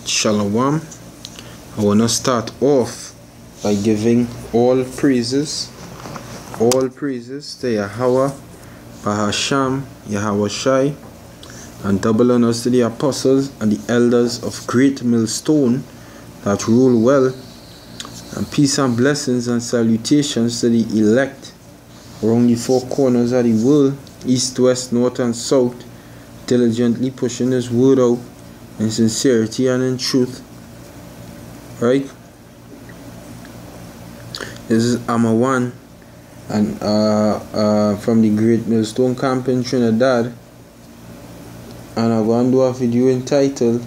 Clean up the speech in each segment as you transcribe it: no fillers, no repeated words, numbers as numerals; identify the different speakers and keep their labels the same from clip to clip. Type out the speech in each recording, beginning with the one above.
Speaker 1: Shalom. I want to start off by giving all praises to Yahweh, Bahasham, Yahweh Shai, and double honors to the apostles and the elders of Great Millstone that rule well, and peace and blessings and salutations to the elect around the four corners of the world, east, west, north, and south, diligently pushing his word out in sincerity and in truth. Right? This is Amawan, and from the Great Millstone Camp in Trinidad, and I'm going to do a video entitled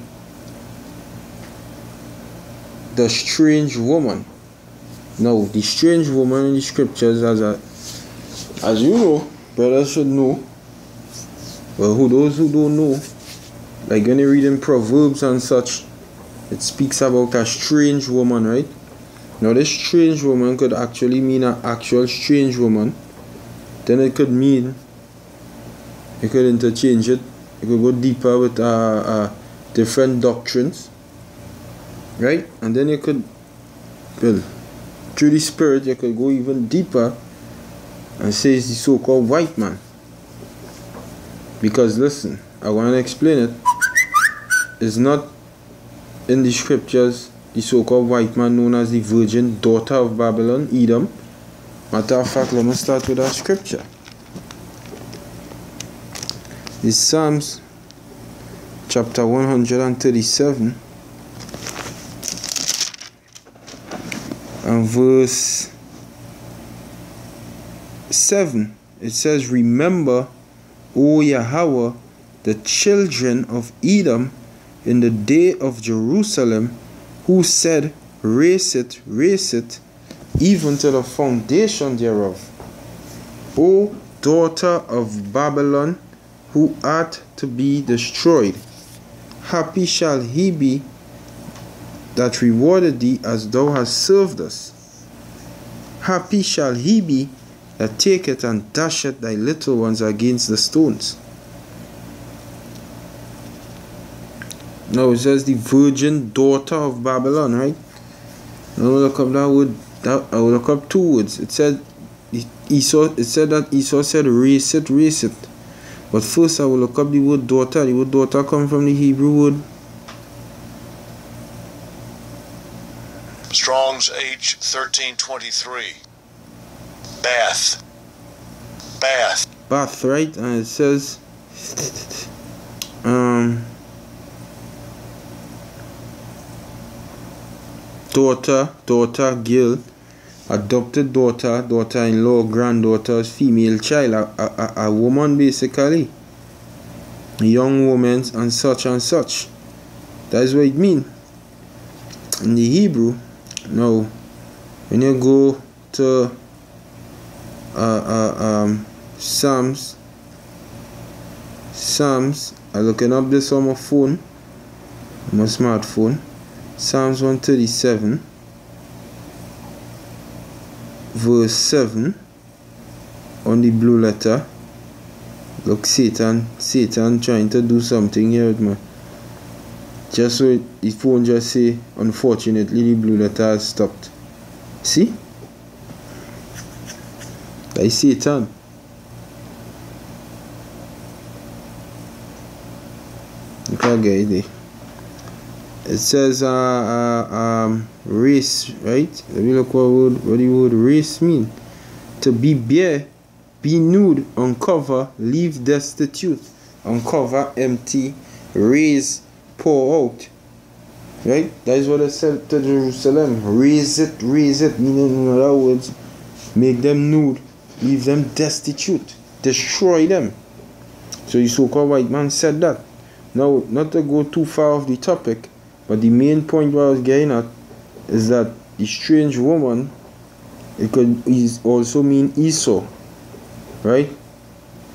Speaker 1: The Strange Woman. Now, the strange woman in the scriptures, as you know, brothers should know, well, those who don't know, like when you read in Proverbs and such, it speaks about a strange woman, right? Now this strange woman could actually mean an actual strange woman. Then it could mean, you could interchange it, you could go deeper with different doctrines, right? And then you could, well, through the spirit, you could go even deeper and say it's the so-called white man. Because listen, I want to explain it. It's not in the scriptures the so-called white man known as the virgin daughter of Babylon, Edom. Matter of fact, let me start with that scripture. It's Psalms chapter 137 and verse 7. It says, "Remember, O Yahweh, the children of Edom in the day of Jerusalem, who said, raise it, even to the foundation thereof. O daughter of Babylon, who art to be destroyed, happy shall he be that rewarded thee as thou hast served us. Happy shall he be that taketh and dasheth thy little ones against the stones." Now it says the virgin daughter of Babylon, right? Now look up that word. I will look up two words. It said Esau. It said that Esau said raise it. But first I will look up the word daughter. The word daughter comes from the Hebrew word
Speaker 2: Strong's H1323. Bath,
Speaker 1: right? And it says daughter, girl, adopted daughter-in-law, granddaughter, female child, a woman basically, a young woman, and such. That is what it means in the Hebrew. Now, when you go to Psalms, I'm looking up this on my phone, my smartphone. Psalms 137 verse 7 on the blue letter. Look, Satan trying to do something here with me. Just so the phone just say, unfortunately the blue letter has stopped. See? By Satan. You can't get it there. It says race, right? Let me look what the word race mean. To be bare, be nude, uncover, leave destitute, uncover, empty, raise, pour out. Right? That is what it said to Jerusalem. Raise it, meaning in other words, make them nude, leave them destitute, destroy them. So the so-called white man said that. Now, not to go too far off the topic, but the main point what I was getting at is that the strange woman, it could also mean Esau, right?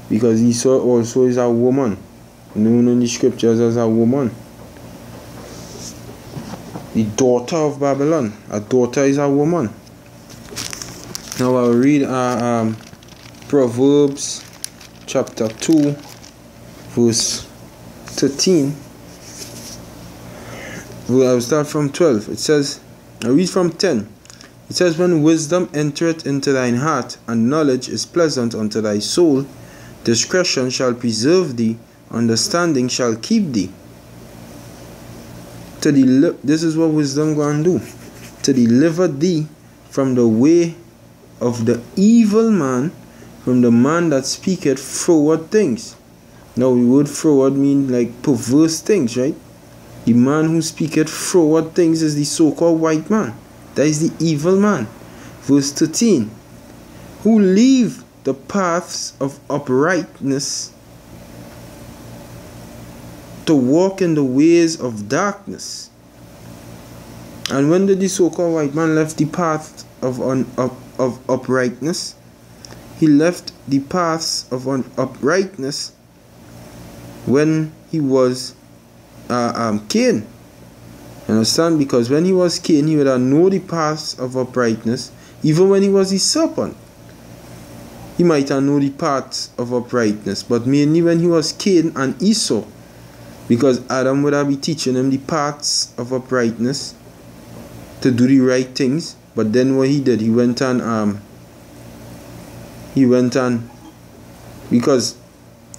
Speaker 1: Because Esau also is a woman, known in the scriptures as a woman. The daughter of Babylon, a daughter is a woman. Now I'll read Proverbs chapter 2 verse 13. Well, I will start from 12. It says, I read from 10. It says, when wisdom entereth into thine heart, and knowledge is pleasant unto thy soul, discretion shall preserve thee, understanding shall keep thee. This is what wisdom going to do. To deliver thee from the way of the evil man, from the man that speaketh froward things. Now the word froward mean like perverse things, right? The man who speaketh froward things is the so-called white man. That is the evil man. Verse 13. Who leave the paths of uprightness to walk in the ways of darkness. And when did the so-called white man left the path of uprightness? He left the paths of uprightness when he was Cain. Understand? Because when he was Cain, he would have known the paths of uprightness. Even when he was the serpent, he might have known the paths of uprightness. But mainly when he was Cain and Esau, because Adam would have been teaching him the paths of uprightness to do the right things. But then what he did, he went on, because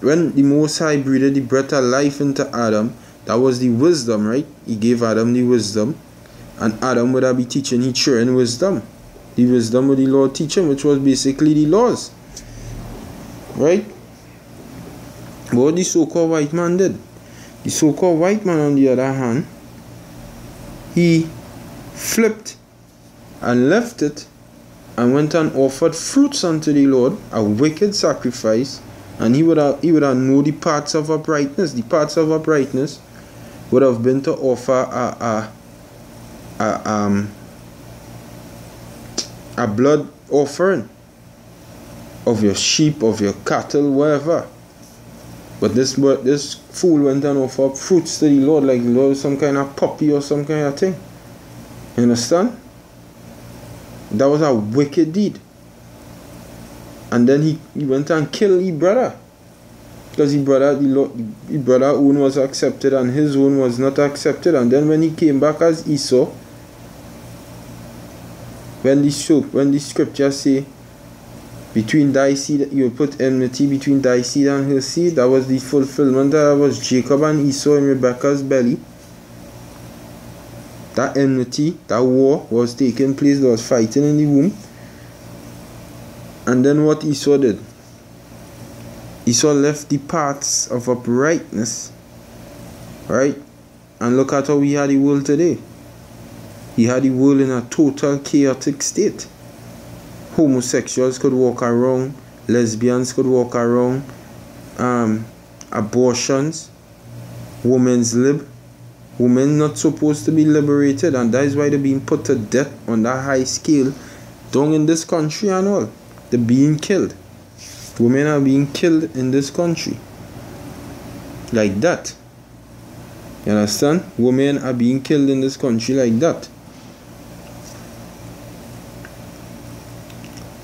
Speaker 1: when the Most High breathed the breath of life into Adam, that was the wisdom, right? He gave Adam the wisdom, and Adam would have been teaching his children wisdom. The wisdom of the Lord teaching, which was basically the laws, right? What the so-called white man did. The so-called white man, on the other hand, he flipped and left it and went and offered fruits unto the Lord, a wicked sacrifice, and he would have known the paths of uprightness. The paths of uprightness would have been to offer a blood offering of your sheep, of your cattle, whatever. But this fool went and offered fruits to the Lord, like the Lord was some kind of puppy or some kind of thing. You understand? That was a wicked deed. And then he went and killed his brother, because his brother own was accepted and his own was not accepted. And then when he came back as Esau, when the scriptures say, between thy seed, you will put enmity between thy seed and her seed, that was the fulfillment. That was Jacob and Esau in Rebekah's belly. That enmity, that war was taking place. There was fighting in the womb. And then what Esau did? Esau left the paths of uprightness, right? And look at how we had the world today. He had the world in a total chaotic state. Homosexuals could walk around, lesbians could walk around, abortions, women's lib. Women not supposed to be liberated, and that is why they're being put to death on that high scale down in this country and all. They're being killed. Women are being killed in this country. Like that. You understand? Women are being killed in this country like that.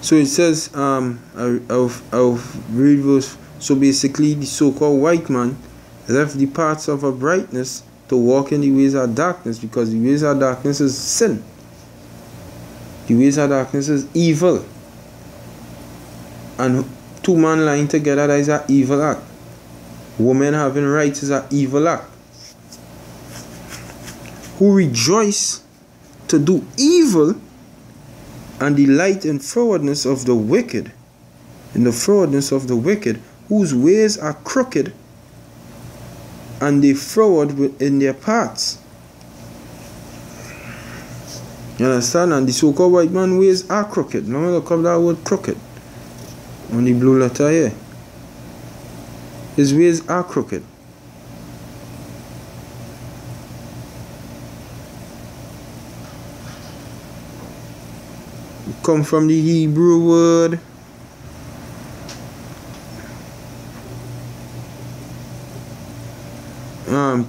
Speaker 1: So it says, I'll read verse. So basically, the so-called white man left the paths of uprightness to walk in the ways of darkness, because the ways of darkness is sin. The ways of darkness is evil. And two men lying together, that is an evil act. Women having rights is an evil act. Who rejoice to do evil and delight in frowardness of the wicked. In the frowardness of the wicked, whose ways are crooked, and they froward in their paths. You understand? And the so-called white man ways are crooked. Now look up that word crooked on the blue letter here. His ways are crooked. Come from the Hebrew word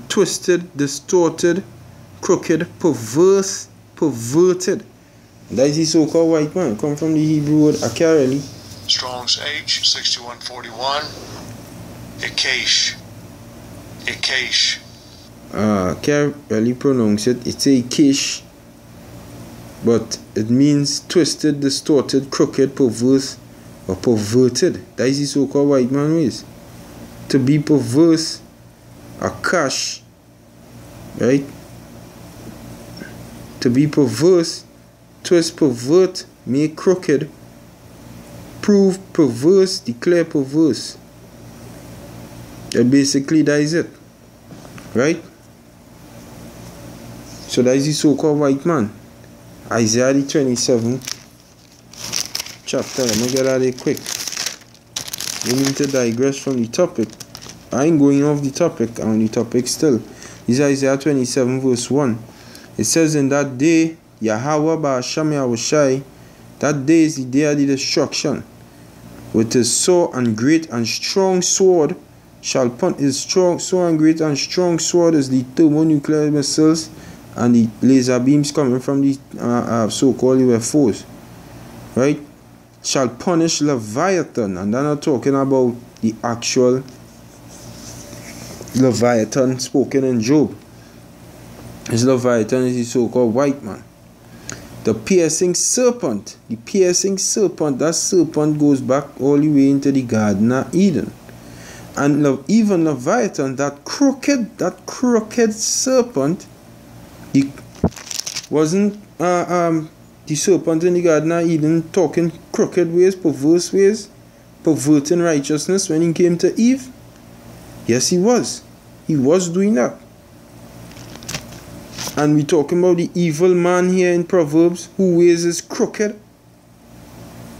Speaker 1: twisted, distorted, crooked, perverse, perverted. That is the so-called white man. Come from the Hebrew word akareli.
Speaker 2: Strong's H 6141. Ikesh.
Speaker 1: can't really pronounce it. It's a kish, but it means twisted, distorted, crooked, perverse, or perverted. That is the so-called white man ways. To be perverse, a cash, right? To be perverse, twist, pervert, make crooked, prove perverse, declare perverse. And basically that is it, right? So that is the so-called white man. Isaiah the 27th chapter. Let me get out of it quick. We need to digress from the topic. I ain't going off the topic. I'm on the topic still. This is Isaiah 27 verse 1. It says, in that day, Yahweh Ba'asham Yahushai, that day is the day of the destruction. With his sore and great and strong sword shall punish. His strong, sore and great and strong sword is the thermonuclear missiles and the laser beams coming from the so-called UFOs, right? Shall punish Leviathan, and they're not talking about the actual Leviathan spoken in Job. This Leviathan is the so-called white man. The piercing serpent, that serpent goes back all the way into the Garden of Eden. And even Leviathan, that crooked serpent, wasn't the serpent in the Garden of Eden talking crooked ways, perverse ways, perverting righteousness when he came to Eve? Yes, he was. He was doing that. And we're talking about the evil man here in Proverbs, who ways is crooked,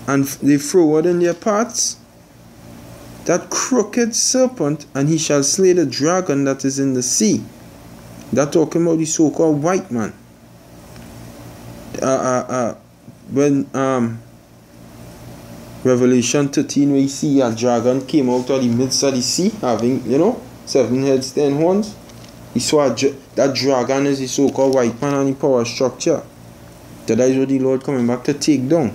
Speaker 1: and they froward in their paths. That crooked serpent, and he shall slay the dragon that is in the sea. That talking about the so-called white man. When Revelation 13, where you see a dragon came out of the midst of the sea, having, 7 heads, 10 horns. He saw that dragon is the so-called white man and the power structure. That is what the Lord coming back to take down.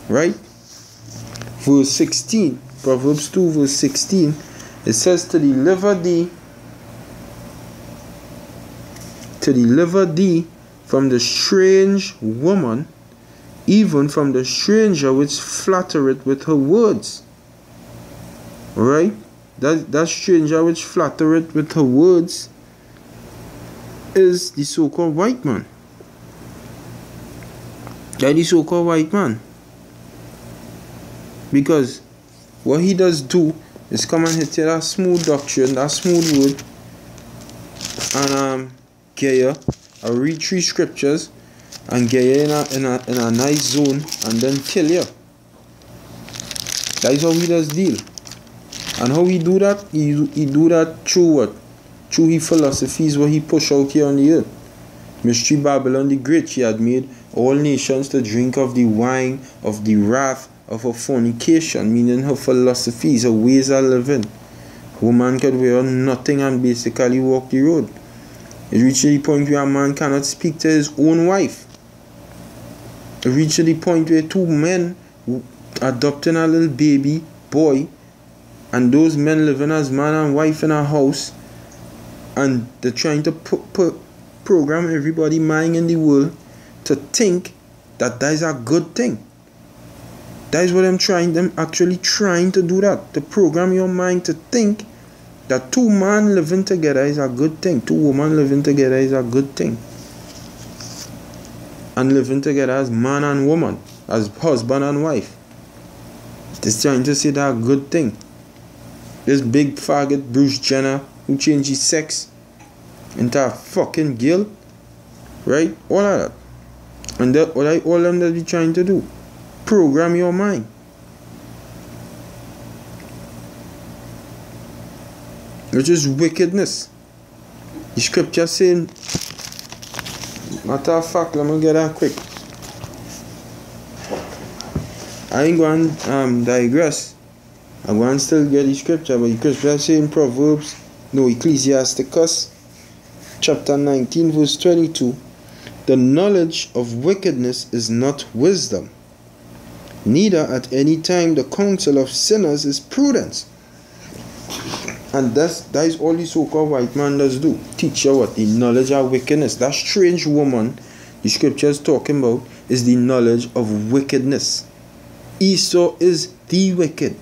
Speaker 1: Right? Verse 16, Proverbs 2 verse 16, it says, to deliver thee from the strange woman, even from the stranger which flattereth with her words. Right? That stranger which flattereth with her words is the so-called white man. That is the so-called white man. Because what he does do is come and hit you that smooth doctrine, that smooth word, and get you, I read 3 scriptures and get you in a nice zone and then kill you. That is how he does deal. And how he do that? He do that through what? Through his philosophies, what he push out here on the earth. Mystery Babylon the Great, she had made all nations to drink of the wine of the wrath of her fornication, meaning her philosophies, her ways of living. Woman could wear nothing and basically walk the road. It reached the point where a man cannot speak to his own wife. It reached the point where 2 men adopting a little baby boy, and those men living as man and wife in a house, and they're trying to program everybody mind in the world to think that is a good thing. That is what them actually trying to do, that to program your mind to think that 2 men living together is a good thing, 2 women living together is a good thing, and living together as man and woman, as husband and wife, it's trying to say that a good thing. This big faggot Bruce Jenner who changed his sex into a fucking girl, right? All of that. And that what all them that be trying to do. Program your mind. Which is wickedness. The scripture saying, matter of fact, let me get that quick. I ain't going to digress. I'm going to still get the scripture, but the scripture saying Ecclesiasticus chapter 19 verse 22, the knowledge of wickedness is not wisdom, neither at any time the counsel of sinners is prudence. And that is all the so-called white man does do. Teach you what? The knowledge of wickedness. That strange woman the scripture is talking about is the knowledge of wickedness. Esau is the wicked.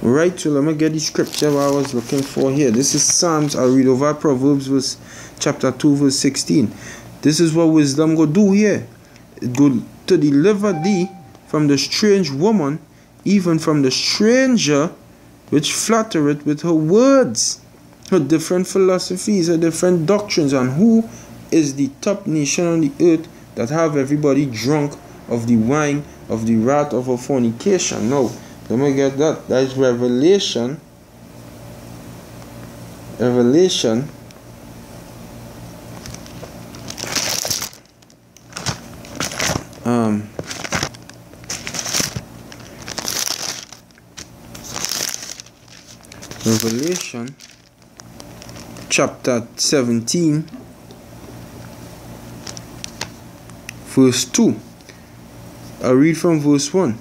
Speaker 1: Right, so let me get the scripture I was looking for here. This is Psalms. I'll read over Proverbs chapter 2 verse 16. This is what wisdom go do here. It go to deliver thee from the strange woman, even from the stranger which flattereth with her words. Her different philosophies, her different doctrines, and who is the top nation on the earth that have everybody drunk of the wine of the wrath of her fornication. Now, let me get that. That is Revelation. Revelation. Revelation chapter 17 verse 2. I'll read from verse 1.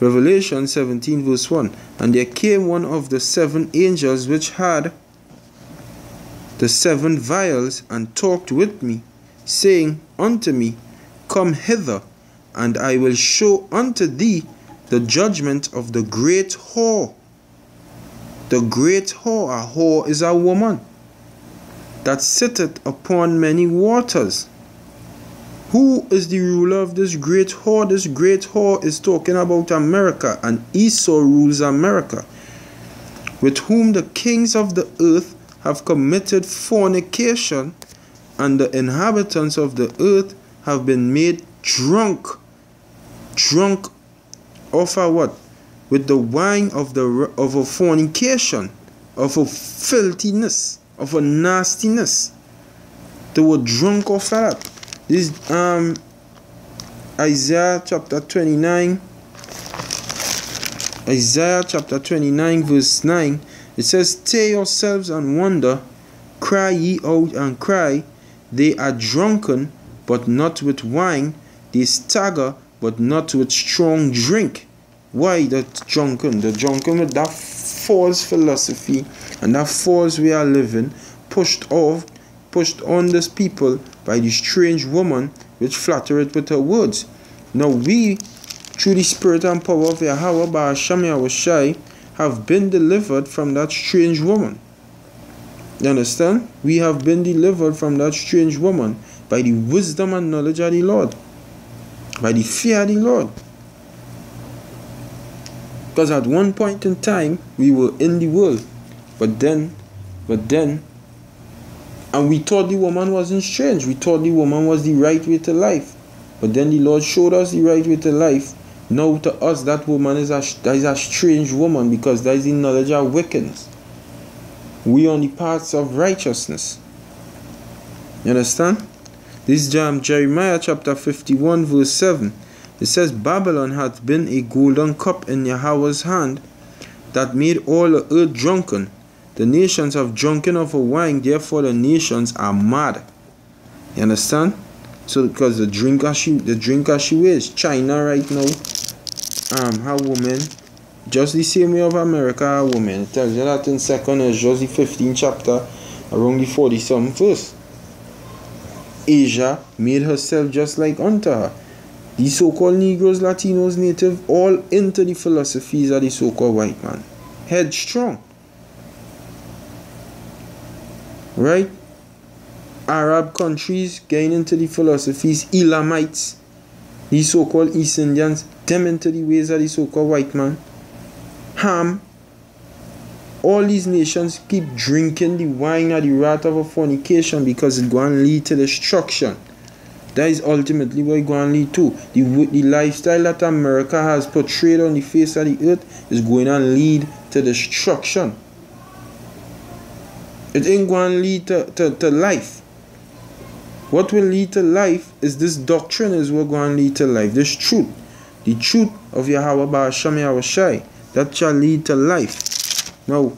Speaker 1: Revelation 17 verse 1. And there came one of the 7 angels which had the 7 vials, and talked with me, saying unto me, Come hither, and I will show unto thee the judgment of the great whore. The great whore. A whore is a woman that sitteth upon many waters. Who is the ruler of this great whore? This great whore is talking about America, and Esau rules America, with whom the kings of the earth have committed fornication, and the inhabitants of the earth have been made drunk. Drunk of a what? With the wine of a fornication, of a filthiness, of a nastiness. They were drunk of that. This Isaiah chapter 29. Isaiah chapter 29 verse 9. It says, Tear yourselves and wonder, cry ye out and cry. They are drunken, but not with wine. They stagger, but not with strong drink. Why the drunken? The drunken with that false philosophy and that false way of living, pushed on this people by the strange woman which flattereth with her words. Now we, through the spirit and power of Yahweh Ba'asham Yahushai, have been delivered from that strange woman. You understand? We have been delivered from that strange woman by the wisdom and knowledge of the Lord, by the fear of the Lord. Because at one point in time, we were in the world. But then, and we thought the woman wasn't strange. We thought the woman was the right way to life. But then the Lord showed us the right way to life. Now to us, that woman is a strange woman, because that is the knowledge of wickedness. We on the paths of righteousness. You understand? This is Jeremiah chapter 51 verse 7. It says, Babylon hath been a golden cup in Yahweh's hand, that made all the earth drunken. The nations have drunken of her wine, therefore the nations are mad. You understand? So because the drinker she wears. China right now, her woman, just the same way of America, her woman. It tells you that in 2nd Ezra, the 15th chapter, around the 40-something verse. Asia made herself just like unto her. The so-called Negroes, Latinos, Native, all into the philosophies of the so-called white man. Headstrong. Right? Arab countries getting into the philosophies. Elamites, the so-called East Indians, them into the ways of the so-called white man. Ham. All these nations keep drinking the wine of the wrath of a fornication, because it's going to lead to destruction. That is ultimately what it's going to lead to. The lifestyle that America has portrayed on the face of the earth is going to lead to destruction. It ain't going to lead to life. What will lead to life is this doctrine is what going to lead to life. This truth. The truth of Yahweh Ba'asham Yahushai. That shall lead to life. Now,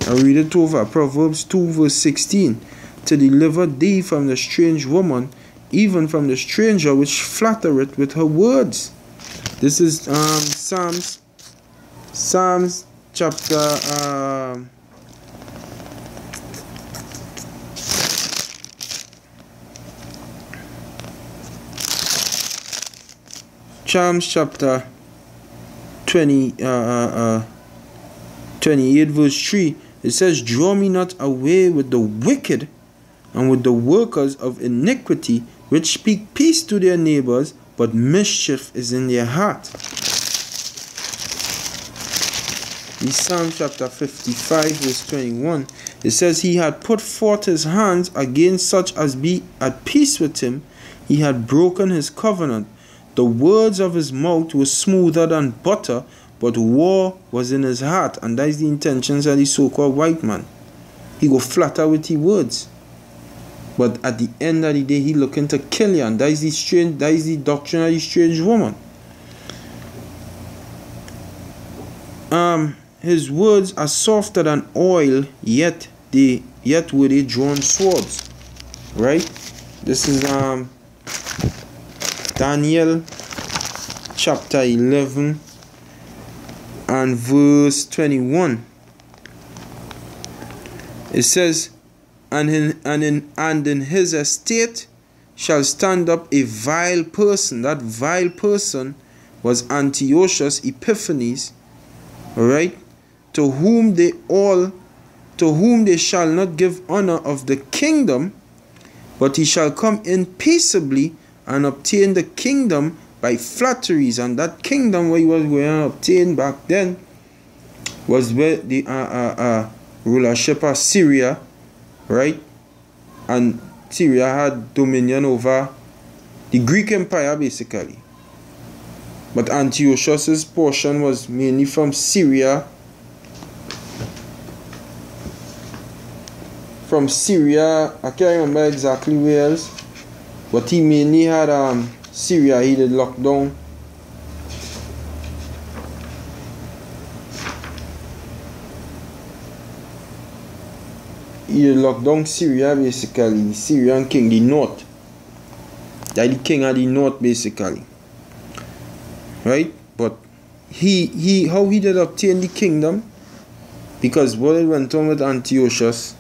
Speaker 1: I'll read it over. Proverbs 2 verse 16. To deliver thee from the strange woman, even from the stranger which flattereth with her words. This is Psalms chapter Psalms chapter 28 verse 3, it says, "Draw me not away with the wicked and with the workers of iniquity, which speak peace to their neighbors, but mischief is in their heart." In Psalm chapter 55 verse 21, it says, "He had put forth his hands against such as be at peace with him. He had broken his covenant. The words of his mouth were smoother than butter, but war was in his heart." And that is the intentions of the so-called white man. He go flatter with his words, but at the end of the day, he looking to kill you. And that is the doctrine of the strange woman. His words are softer than oil, yet were they drawn swords. Right? This is Daniel chapter 11 and verse 21. It says, and in his estate shall stand up a vile person. That vile person was Antiochus Epiphanes, right? To whom they shall not give honor of the kingdom, but he shall come in peaceably and obtain the kingdom by flatteries. And that kingdom where he was going to obtain back then was where the rulership of Syria, right? And Syria had dominion over the Greek Empire basically. But Antiochus's portion was mainly from Syria. I can't remember exactly where else. But he mainly had Syria. He did lock down. He did lock down Syria basically. The Syrian king, the north. That the king of the north basically. Right? But how he did obtain the kingdom? Because what it went on with Antiochus,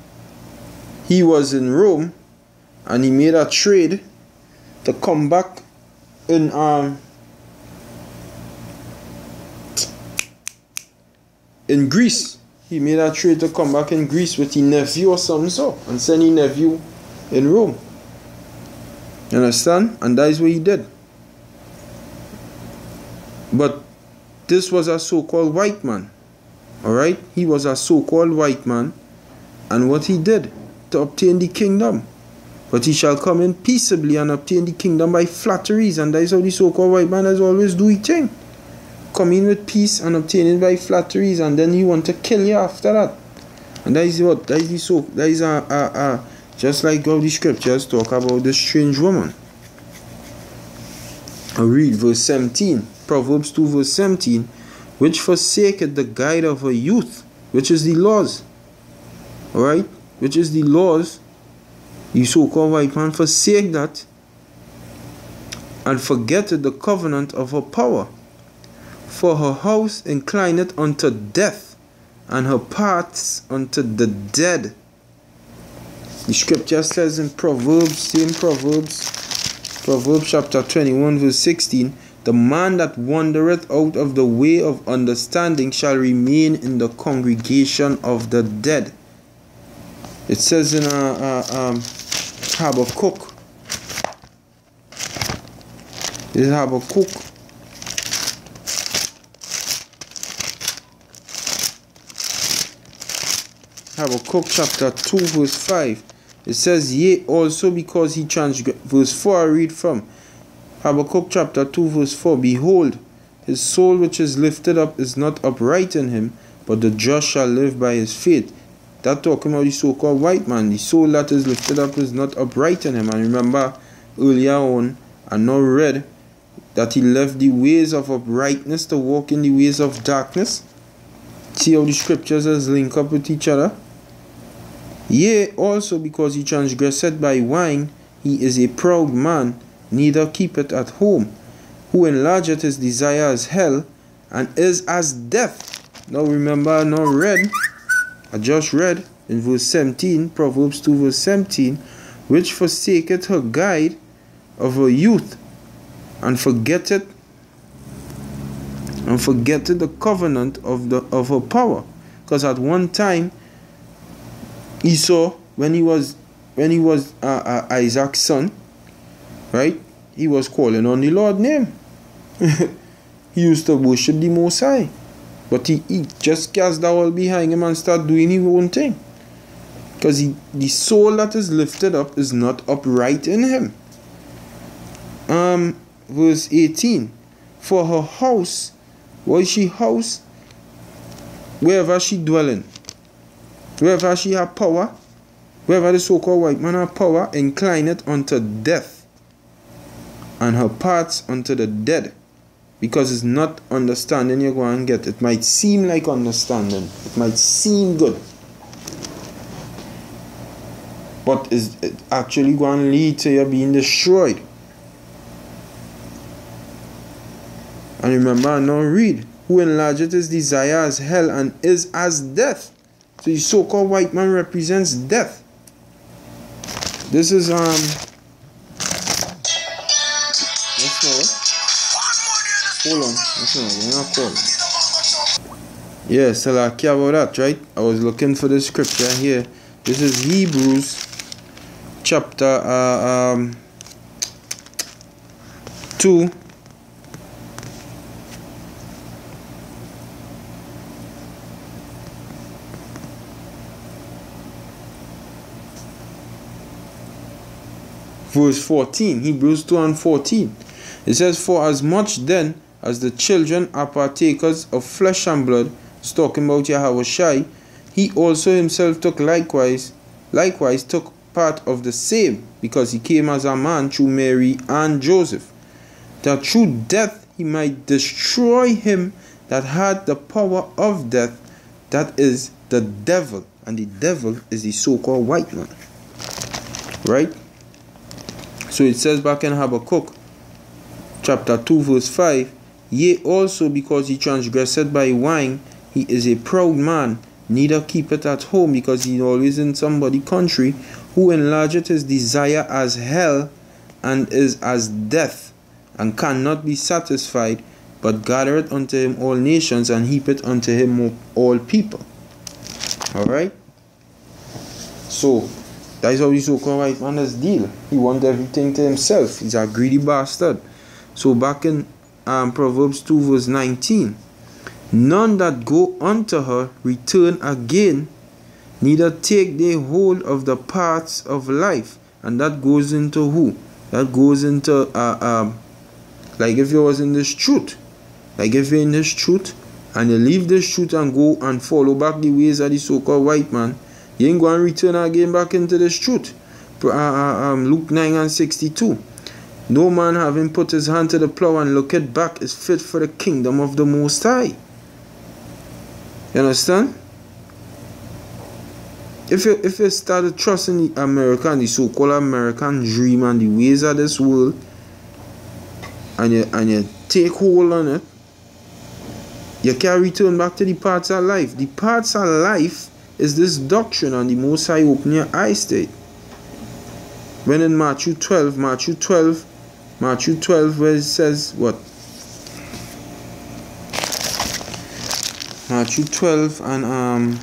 Speaker 1: he was in Rome and he made a trade to come back in Greece. He made a trade to come back in Greece with his nephew or something so, and send his nephew in Rome. You understand? And that is what he did. But this was a so-called white man. Alright? He was a so-called white man. And what he did to obtain the kingdom. But he shall come in peaceably and obtain the kingdom by flatteries. And that is how the so-called white man has always do his thing. Come in with peace and obtain it by flatteries. And then he want to kill you after that. And that is what? That is the so. That is just like how the scriptures talk about the strange woman. I read verse 17. Proverbs 2 verse 17. Which forsaketh the guide of her youth, which is the laws. Alright? Which is the laws. The so-called white man forsake that and forgetteth the covenant of her power. For her house inclineth unto death, and her paths unto the dead. The scripture says in Proverbs, same Proverbs chapter 21 verse 16, the man that wandereth out of the way of understanding shall remain in the congregation of the dead. It says in Habakkuk. This is Habakkuk. Habakkuk chapter 2 verse 5. It says, yea, also because he transgressed. Verse 4 I read from Habakkuk chapter 2 verse 4. Behold, his soul which is lifted up is not upright in him, but the just shall live by his faith. That talking about the so-called white man. The soul that is lifted up is not upright in him. And remember earlier on, I now read that he left the ways of uprightness to walk in the ways of darkness. See how the scriptures is linked up with each other? Yea, also because he transgressed by wine, he is a proud man, neither keepeth at home, who enlargeth his desire as hell, and is as death. Now remember, I just read in verse 17, Proverbs 2 verse 17, which forsaketh her guide of her youth, and forgetteth the covenant of her power. Because at one time, Esau, when he was Isaac's son, right, he was calling on the Lord's name. He used to worship the Most High, but he just cast the all behind him and start doing his own thing. Because the soul that is lifted up is not upright in him. Verse 18, for her house, what is she house? Wherever she dwelling, wherever she have power, wherever the so-called white man have power, incline it unto death, and her parts unto the dead. Because it's not understanding you're going to get. It might seem like understanding, it might seem good, but is it actually going to lead to you being destroyed? And remember, now read, who enlargeth his desire as hell and is as death. So the so-called white man represents death. This is let's hold on, we're not calling. Yes, I care about that, right? I was looking for the scripture here. This is Hebrews chapter 2. Verse 14, Hebrews 2 and 14. It says, for as much then as the children are partakers of flesh and blood, it's talking about Yahweh Shai, he also himself took likewise took part of the same, because he came as a man through Mary and Joseph, that through death he might destroy him that had the power of death, that is the devil. And the devil is the so-called white man. Right? So it says back in Habakkuk chapter 2 verse 5, yea also because he transgressed by wine, he is a proud man, neither keepeth at home, because he always in somebody's country, who enlargeth his desire as hell and is as death, and cannot be satisfied, but gathereth unto him all nations, and heapeth unto him all people. Alright? So that is how the so-called white man does deal. He wants everything to himself. He's a greedy bastard. So back in Proverbs 2 verse 19, none that go unto her return again, neither take they hold of the paths of life. And that goes into who? That goes into like if you was in this truth. Like if you're in this truth and you leave this truth and go and follow back the ways of the so-called white man, you ain't going to return again back into this truth. Luke 9 and 62. No man having put his hand to the plow and looketh back is fit for the kingdom of the Most High. You understand? If you started trusting the American, the so-called American dream and the ways of this world, and you take hold on it, you can't return back to the parts of life. The parts of life is this doctrine, and the Most High open your eyes to it. When in Matthew 12 where it says what? Matthew 12 and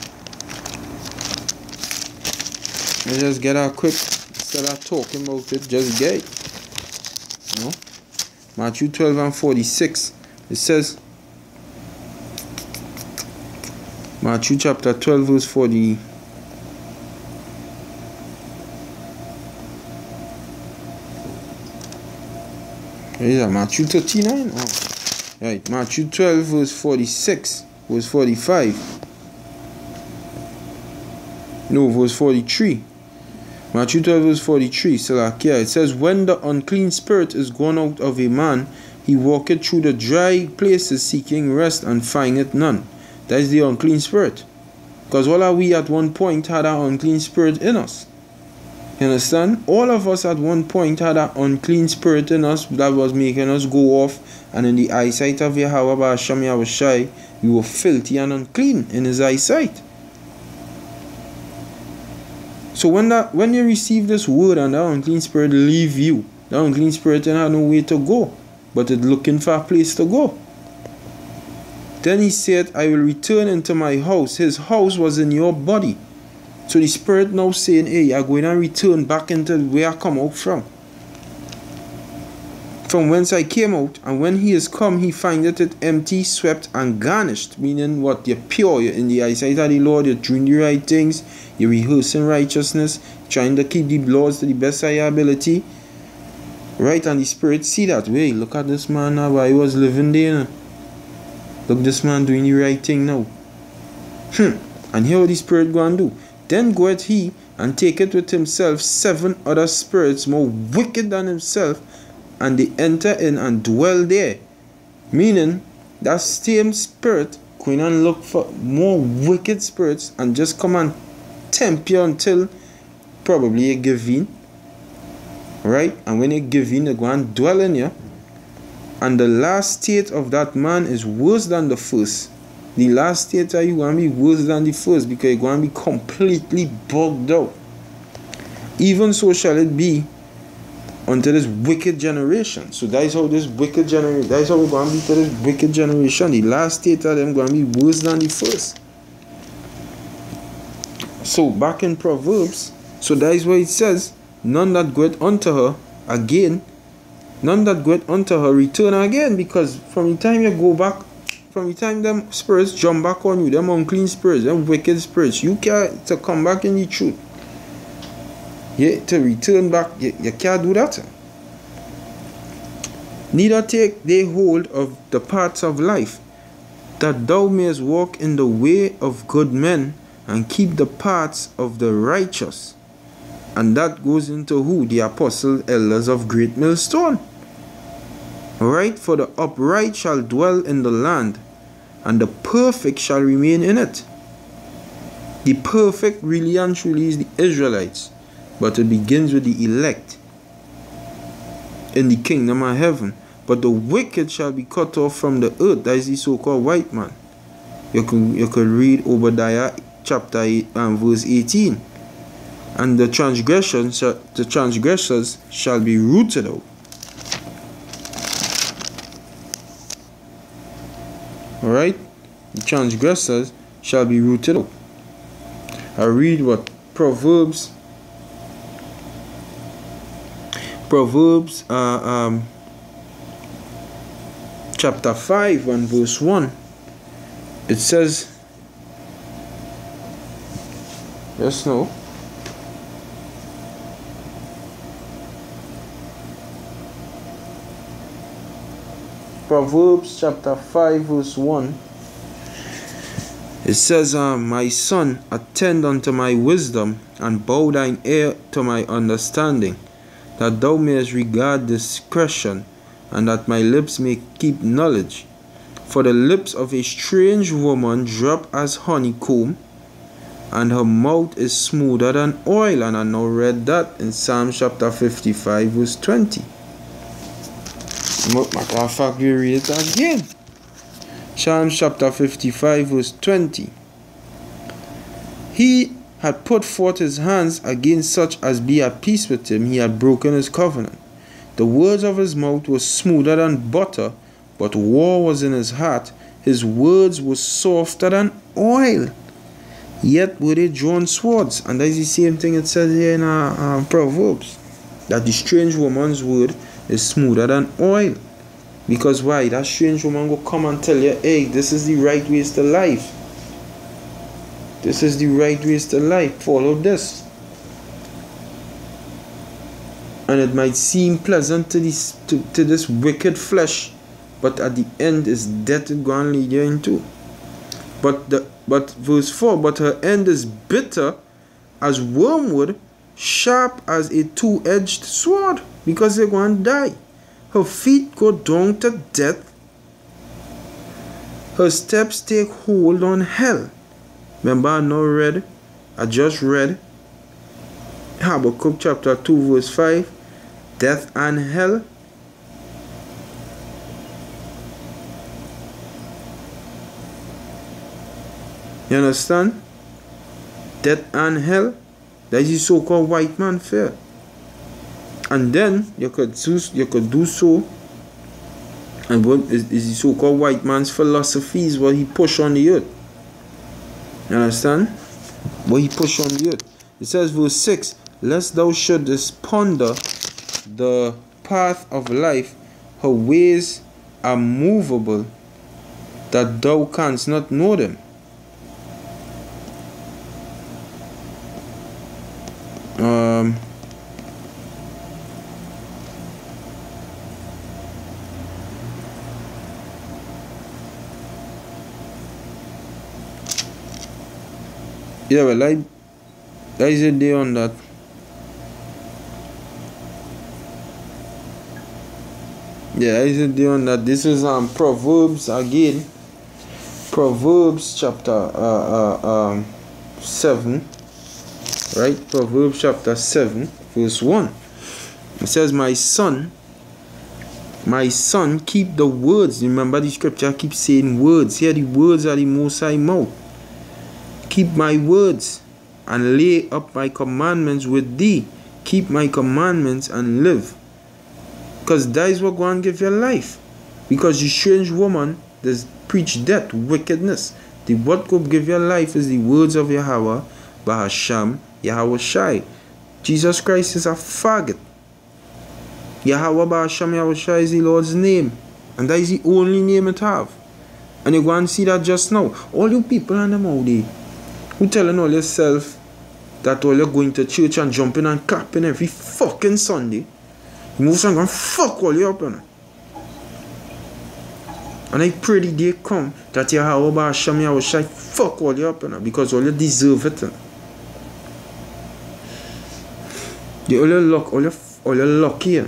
Speaker 1: let's just get a quick, instead of talking about it, just get it. You know? Matthew 12 and 46. It says, Matthew chapter 12 verse 40. Is that Matthew 39? Oh. Right, Matthew 12 verse 46, verse 45. No, verse 43. Matthew 12 verse 43. Salakia. It says, when the unclean spirit is gone out of a man, he walketh through the dry places seeking rest and findeth none. That is the unclean spirit. Because all of we at one point had an unclean spirit in us. You understand? All of us at one point had an unclean spirit in us that was making us go off, and in the eyesight of Yahweh Ba'asham Yahushai, you were filthy and unclean in his eyesight. So when you receive this word and that unclean spirit leave you, the unclean spirit had no way to go, but it looking for a place to go. Then he said, I will return into my house. His house was in your body. So the spirit now saying, hey, you're going to return back into where I come out from whence I came out. And when he is come, he findeth it empty, swept, and garnished. Meaning what? You're pure, you're in the eyesight of the Lord, you're doing the right things, you're rehearsing righteousness, trying to keep the laws to the best of your ability. Right? And the spirit see that, wait, look at this man now, why he was living there. Look, this man doing the right thing now. And here what the spirit go and do. Then goeth he and taketh with himself 7 other spirits more wicked than himself, and they enter in and dwell there. Meaning, that same spirit going and look for more wicked spirits and just come and tempt you until probably you give in. Right? And when you give in, they go and dwell in you. And the last state of that man is worse than the first. The last state of you going to be worse than the first, because you're going to be completely bugged out. Even so shall it be unto this wicked generation. So that is how this wicked generation, that is how we're going to be to this wicked generation. The last state of them going to be worse than the first. So back in Proverbs, so that is what it says, none that goeth unto her again, none that goeth unto her return again. Because from the time you go back, from the time them spirits jump back on you, them unclean spirits, them wicked spirits, you can't to come back in the truth. Yeah, to return back, you can't do that. Neither take they hold of the paths of life, that thou mayest walk in the way of good men, and keep the paths of the righteous. And that goes into who? The apostle elders of Great Millstone. Alright, for the upright shall dwell in the land, and the perfect shall remain in it. The perfect really and truly is the Israelites, but it begins with the elect in the kingdom of heaven. But the wicked shall be cut off from the earth. That is the so-called white man. You could read Obadiah chapter 8 and verse 18. And the transgressors shall be rooted out. Alright? The transgressors shall be rooted out. I read what? Proverbs chapter 5 and verse 1. It says, yes, no. Proverbs chapter 5 verse 1. It says, my son, attend unto my wisdom, and bow thine ear to my understanding, that thou mayest regard discretion, and that my lips may keep knowledge. For the lips of a strange woman drop as honeycomb, and her mouth is smoother than oil. And I now read that in Psalm chapter 55 verse 20. Matter of fact, we read it again. Psalm chapter 55 verse 20. He had put forth his hands against such as be at peace with him. He had broken his covenant. The words of his mouth were smoother than butter, but war was in his heart. His words were softer than oil, yet were they drawn swords. And that is the same thing it says here in Proverbs, that the strange woman's word is smoother than oil. Because why? That strange woman will come and tell you, hey, this is the right ways to life. This is the right ways to life. Follow this. And it might seem pleasant to this wicked flesh, but at the end is death it going to lead you into. But verse 4, but her end is bitter as wormwood, sharp as a two-edged sword, because they're going to die. Her feet go down to death. Her steps take hold on hell. Remember I just read Habakkuk chapter 2 verse 5. Death and hell. You understand? Death and hell, that is the so-called white man fear. And then you could do so. And what is the so-called white man's philosophy is what he push on the earth. You understand? What he push on the earth. It says verse 6, lest thou shouldest ponder the path of life, her ways are movable, that thou canst not know them. Yeah, well, there is a day on that. Yeah, there is a day on that. This is Proverbs again. Proverbs chapter 7. Right? Proverbs chapter 7, verse 1. It says, my son, keep the words. Remember the scripture keeps saying words. Here the words are the Most High mouth. Keep my words and lay up my commandments with thee. Keep my commandments and live. Because that is what going to give your life. Because the strange woman does preach death, wickedness. The what could give your life is the words of Yahweh, Bahasham, Yahweh Shai. Jesus Christ is a faggot. Yahweh Bahasham, Yahweh Shai is the Lord's name. And that is the only name it have. And you go and see that just now. All you people on them out there who telling all yourself that all you're going to church and jumping and clapping every fucking Sunday. You move and go and fuck all you up on. And I pray the day come that Yahweh Bahasham Yahweh Shai fuck all you up on, because all you deserve it. All you lucky.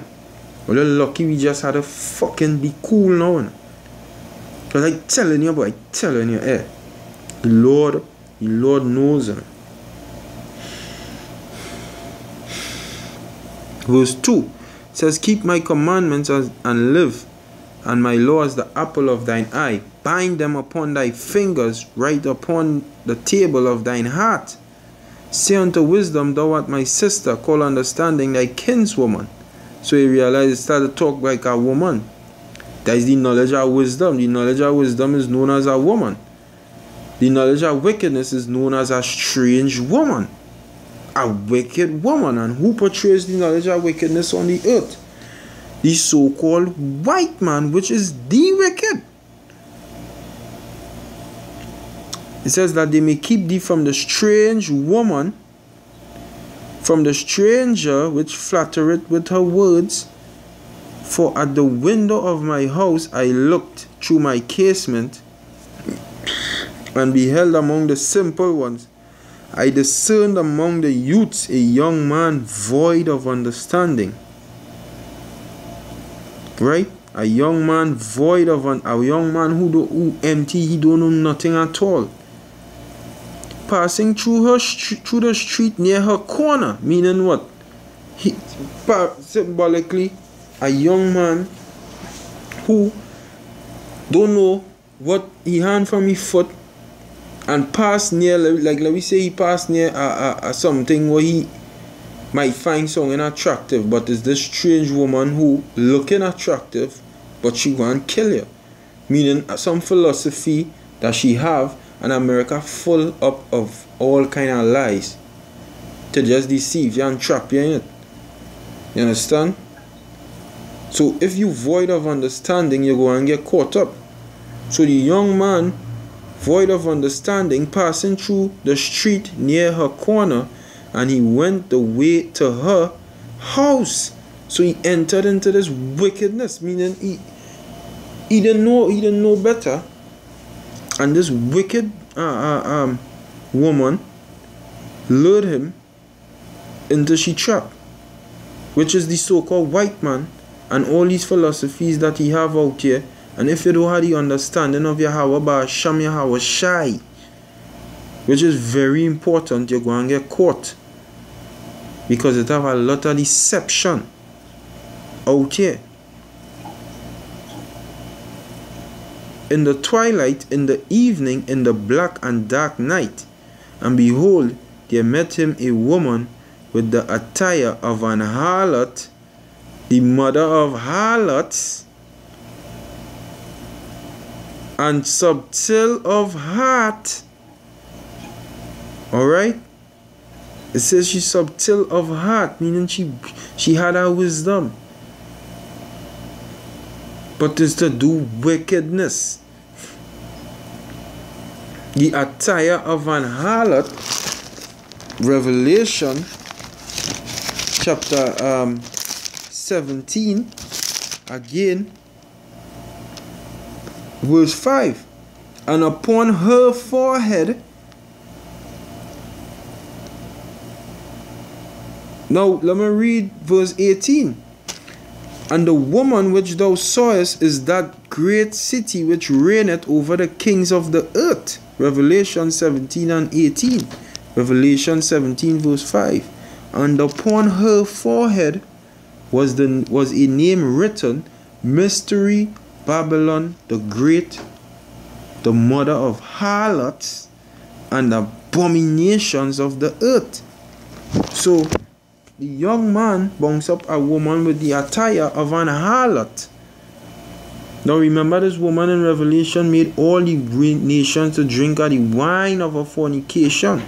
Speaker 1: All you lucky we just had to fucking be cool now. Because I telling you, boy, telling you, the Lord knows. Verse 2 says, keep my commandments and live, and my laws the apple of thine eye. Bind them upon thy fingers, write upon the table of thine heart. Say unto wisdom, thou art my sister, call understanding thy kinswoman. So he realized he started to talk like a woman. That is the knowledge of wisdom. The knowledge of wisdom is known as a woman. The knowledge of wickedness is known as a strange woman. A wicked woman. And who portrays the knowledge of wickedness on the earth? The so-called white man, which is the wicked. It says that they may keep thee from the strange woman, from the stranger which flattereth with her words. For at the window of my house I looked through my casement, and beheld among the simple ones. I discerned among the youths a young man void of understanding. Right? A young man void of a young man who empty, he don't know nothing at all. Passing through the street near her corner, meaning what? Symbolically, a young man who don't know what he hand from his foot, and pass near, like let me say he passed near something where he might find something attractive, but it's this strange woman who looking attractive, but she want to kill you. Meaning some philosophy that she have, and America full up of all kind of lies to just deceive you and trap you in it. You understand? So if you void of understanding, you go and get caught up. So the young man, void of understanding, passing through the street near her corner, and he went the way to her house. So he entered into this wickedness, meaning he didn't know better. And this wicked woman lured him into she trap, which is the so-called white man and all these philosophies that he have out here. And if you don't have the understanding of Yahweh Bahasham Yahweh Shai, which is very important, you're going to get caught, because it have a lot of deception out here. in the twilight, in the evening, in the black and dark night. And behold, there met him a woman with the attire of an harlot, the mother of harlots, and subtle of heart. Alright? It says she's subtle of heart, meaning she had her wisdom. But it's to do wickedness. The attire of an harlot, Revelation chapter 17, again, verse 5. And upon her forehead, now let me read verse 18. And the woman which thou sawest is that great city which reigneth over the kings of the earth. Revelation 17 and 18. Revelation 17 verse 5. And upon her forehead was a name written, Mystery Babylon the Great, the mother of harlots and abominations of the earth. So the young man bunks up a woman with the attire of an harlot. Now remember, this woman in Revelation made all the great nations to drink of the wine of her fornication.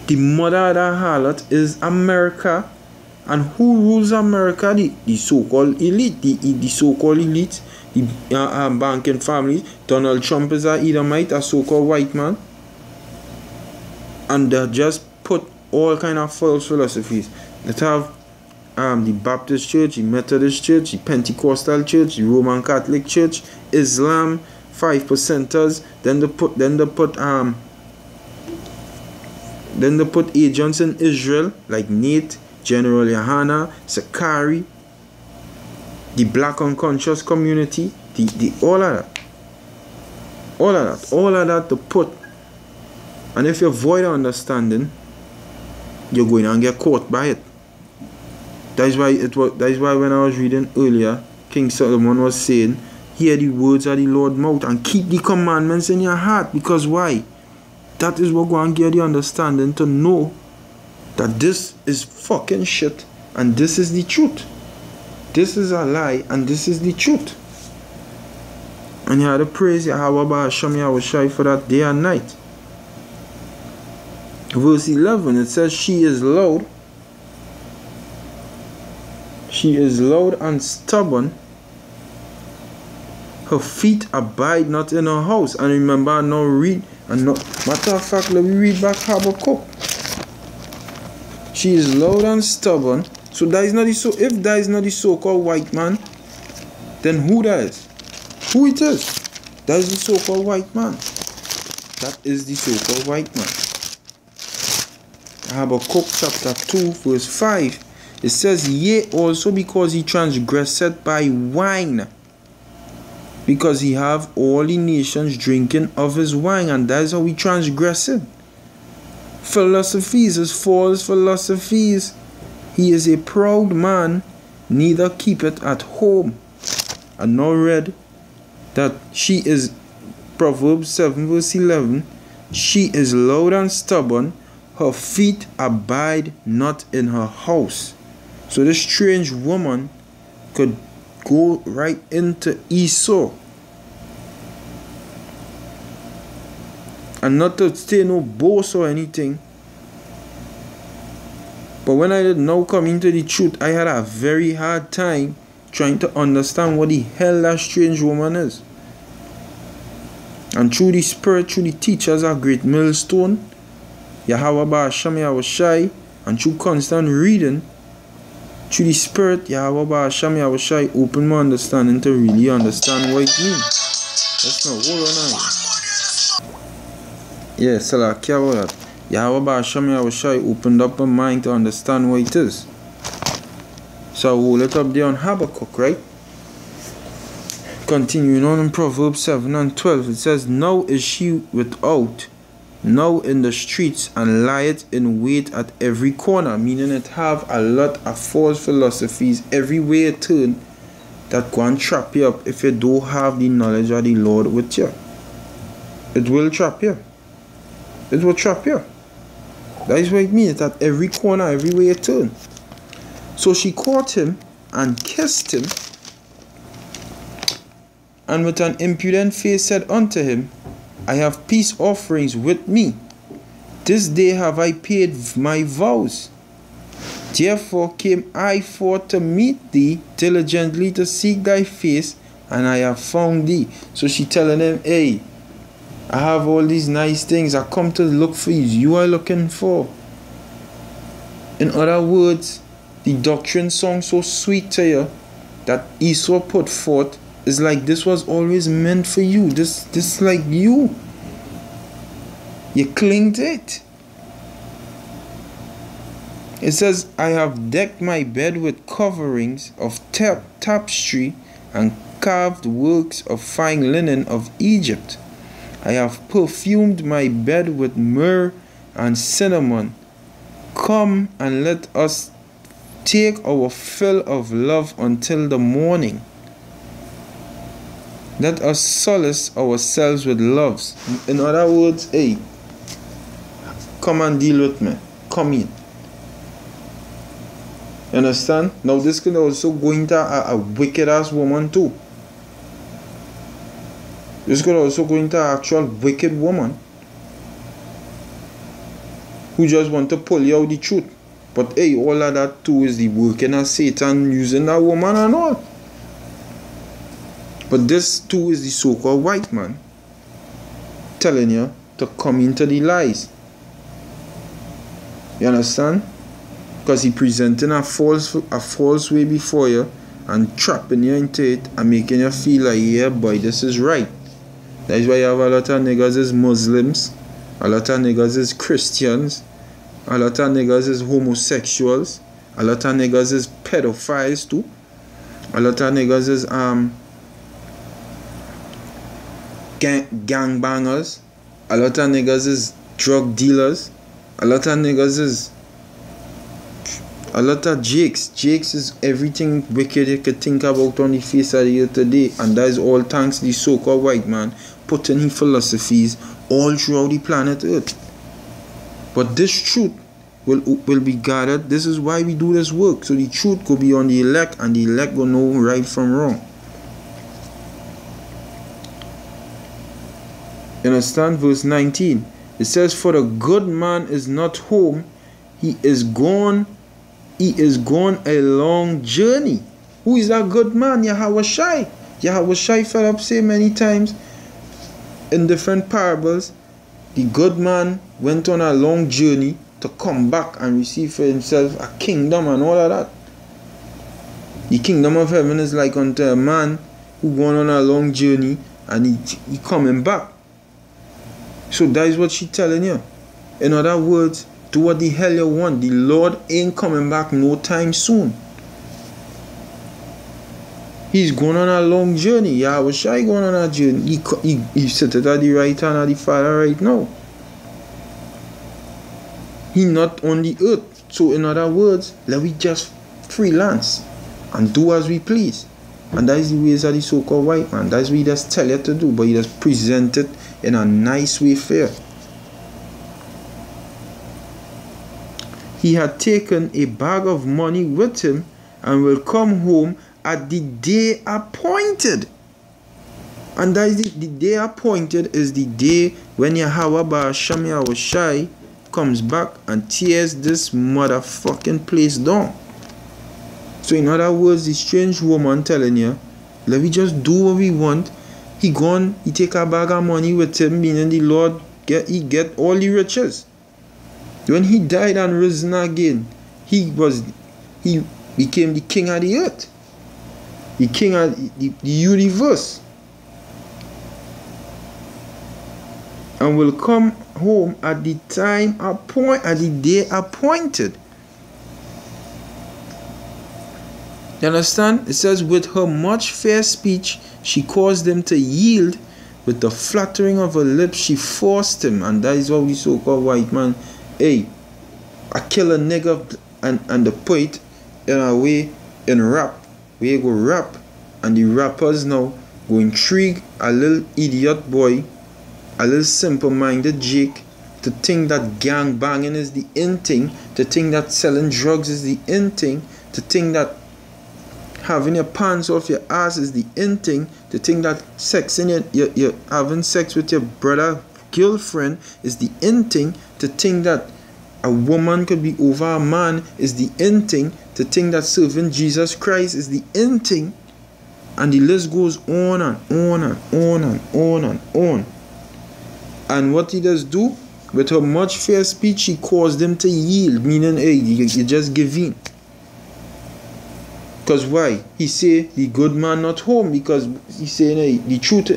Speaker 1: The mother of that harlot is America. And who rules America? The so-called elite. The so-called elite. The banking family. Donald Trump is a Edomite, a so-called white man. And they just put all kind of false philosophies. Let's have the Baptist Church, the Methodist Church, the Pentecostal Church, the Roman Catholic Church, Islam, 5%ers. Then they put agents in Israel like Nate, General Yohana, Sakari, the black unconscious community, all of that to put. And if you avoid understanding, you're going to get caught by it. That is why when I was reading earlier, King Solomon was saying, hear the words of the Lord's mouth and keep the commandments in your heart. Because why? That is what going to give you understanding to know that this is fucking shit and this is the truth. This is a lie and this is the truth. And you have to praise Yahweh Ba'ashem Yahushai for that day and night. Verse 11, it says, she is loud and stubborn. Her feet abide not in her house. And remember, matter of fact, let me read back Habakkuk. She is loud and stubborn. So that is not if that is not the so-called white man, then who that is? Who it is? That is the so-called white man. That is the so-called white man. Habakkuk chapter 2 verse 5. It says, yea, also because he transgressed by wine, because he have all the nations drinking of his wine, and that is how he transgressing. Philosophies is false philosophies. He is a proud man, neither keepeth at home. And now read that she is, Proverbs 7 verse 11, she is loud and stubborn, her feet abide not in her house. So this strange woman could go right into Esau. And not to say no boast or anything. But when I did now come into the truth, I had a very hard time trying to understand what the hell that strange woman is. And through the spirit, through the teachers of Great Millstone, Yahweh Ba'ashem Yahushai, and through constant reading, through the spirit, Yahweh Ba'ashem Yahushai, open my understanding to really understand what it means. Let's now, hold on. Yeah, Salakia about that. Yahweh Ba'ashem Yahushai opened up my mind to understand what it is. So I hold it up there on Habakkuk, right? Continuing on in Proverbs 7 and 12, it says, now is she without, now in the streets, and lieth in wait at every corner. Meaning it have a lot of false philosophies everywhere you turn that go and trap you up if you don't have the knowledge of the Lord with you. It will trap you. It will trap you. That is what it means, at every corner, everywhere you turn. So she caught him and kissed him, and with an impudent face said unto him, I have peace offerings with me. This day have I paid my vows. Therefore came I forth to meet thee diligently to seek thy face, and I have found thee. So she telling him, hey, I have all these nice things. I come to look for you. You are looking for. In other words, the doctrine sounds so sweet to you that Esau put forth is like this was always meant for you. This like you. You cling to it. It says, I have decked my bed with coverings of tapestry and carved works of fine linen of Egypt. I have perfumed my bed with myrrh and cinnamon. Come and let us take our fill of love until the morning. Let us solace ourselves with loves. In other words, hey, come and deal with me. Come in. You understand? Now this could also go into a wicked ass woman too. This could also go into an actual wicked woman who just want to pull you out the truth. But hey, all of that too is the working of Satan using that woman and all. But this too is the so-called white man telling you to come into the lies. You understand? Because he presenting a false way before you and trapping you into it and making you feel like, yeah boy, this is right. That is why you have a lot of niggas is Muslims, a lot of niggas is Christians, a lot of niggas is homosexuals, a lot of niggas is pedophiles too, a lot of niggas is gangbangers, a lot of niggas is drug dealers, a lot of niggas is a lot of Jakes. Jakes is everything wicked you could think about on the face of the earth today, and that is all thanks to the so-called white man putting his philosophies all throughout the planet Earth. But this truth will be gathered. This is why we do this work, so the truth could be on the elect, and the elect will know right from wrong. You understand? Verse 19. It says, for the good man is not home, he is gone a long journey. Who is that good man? Yahawashi. Yahawashi fell up say many times in different parables. The good man went on a long journey to come back and receive for himself a kingdom and all of that. The kingdom of heaven is like unto a man who gone on a long journey and he coming back. So that is what she telling you. In other words, do what the hell you want. The Lord ain't coming back no time soon. He's going on a long journey. Yahawashi going on a journey. He sitting at the right hand of the Father right now. He not on the earth. So in other words, let we just freelance and do as we please. And that is the ways of the so-called white man. That's what he just tell you to do, but he just present it in a nice way fair. He had taken a bag of money with him and will come home at the day appointed. And that is the day appointed is the day when Yahweh Ba'asham Yahawashi comes back and tears this motherfucking place down. So in other words, the strange woman telling you, let me just do what we want. He gone, he take a bag of money with him, meaning the Lord he get all the riches. When he died and risen again, he became the king of the earth, the king of the universe, and will come home at the day appointed. You understand? It says, with her much fair speech, she caused them to yield. With the fluttering of her lips, she forced him. And that is what we so-called white man. Hey, I kill a nigga and the put it in a way in rap. We go rap And the rappers now go intrigue a little idiot boy, a little simple-minded Jake, to think that gang banging is the in thing, to think that selling drugs is the in thing, to think that having your pants off your ass is the in thing, to think that you're having sex with your brother girlfriend is the in thing, to think that a woman could be over a man is the in thing, to think that serving Jesus Christ is the in thing, and the list goes on and on and on and on and on. And what he does do, with her much fair speech, he caused them to yield, meaning, hey, you just give in. Because why? He say the good man not home, because he saying, hey, the truth,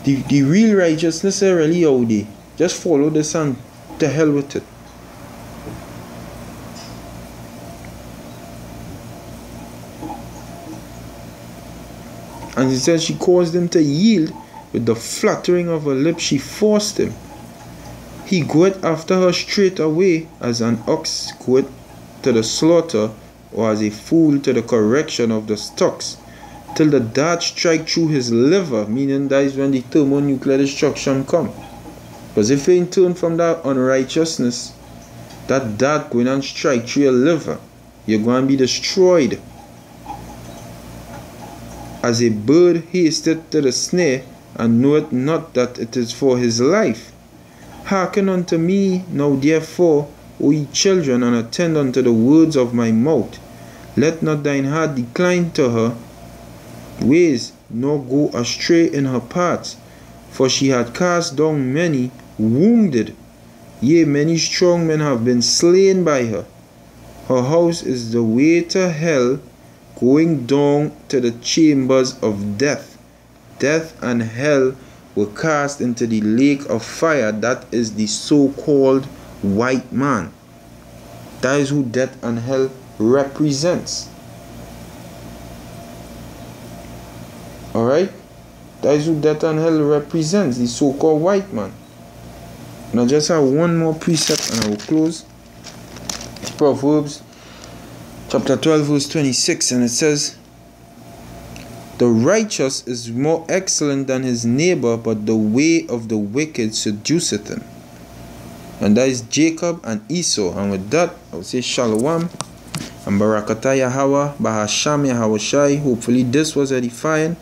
Speaker 1: the real righteousness is really out there. Just follow the sun, to hell with it. And he says she caused him to yield. With the fluttering of her lips she forced him. He goeth after her straight away, as an ox goeth to the slaughter, or as a fool to the correction of the stocks, till the dart strike through his liver, meaning that is when the thermonuclear destruction come. Because if you ain't turn from that unrighteousness, that dart going and strike through your liver, you're going to be destroyed. As a bird hasteth to the snare, and knoweth not that it is for his life. Hearken unto me now therefore, O ye children, and attend unto the words of my mouth. Let not thine heart decline to her ways, nor go astray in her paths. For she hath cast down many, wounded, yea, many strong men have been slain by her. Her house is the way to hell, going down to the chambers of death. Death and hell were cast into the lake of fire. That is the so-called white man. That is who death and hell represents. Alright? That is who death and hell represents, the so-called white man. And I just have one more precept and I will close. It's Proverbs chapter 12 verse 26, and it says, the righteous is more excellent than his neighbor, but the way of the wicked seduceth him. And that is Jacob and Esau. And with that, I will say Shalom and Barakatah Yahweh, Bahasham Yahweh Shai. Hopefully this was edifying.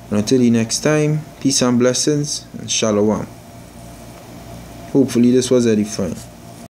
Speaker 1: And until the next time, peace and blessings and Shalom. Hopefully this was edifying.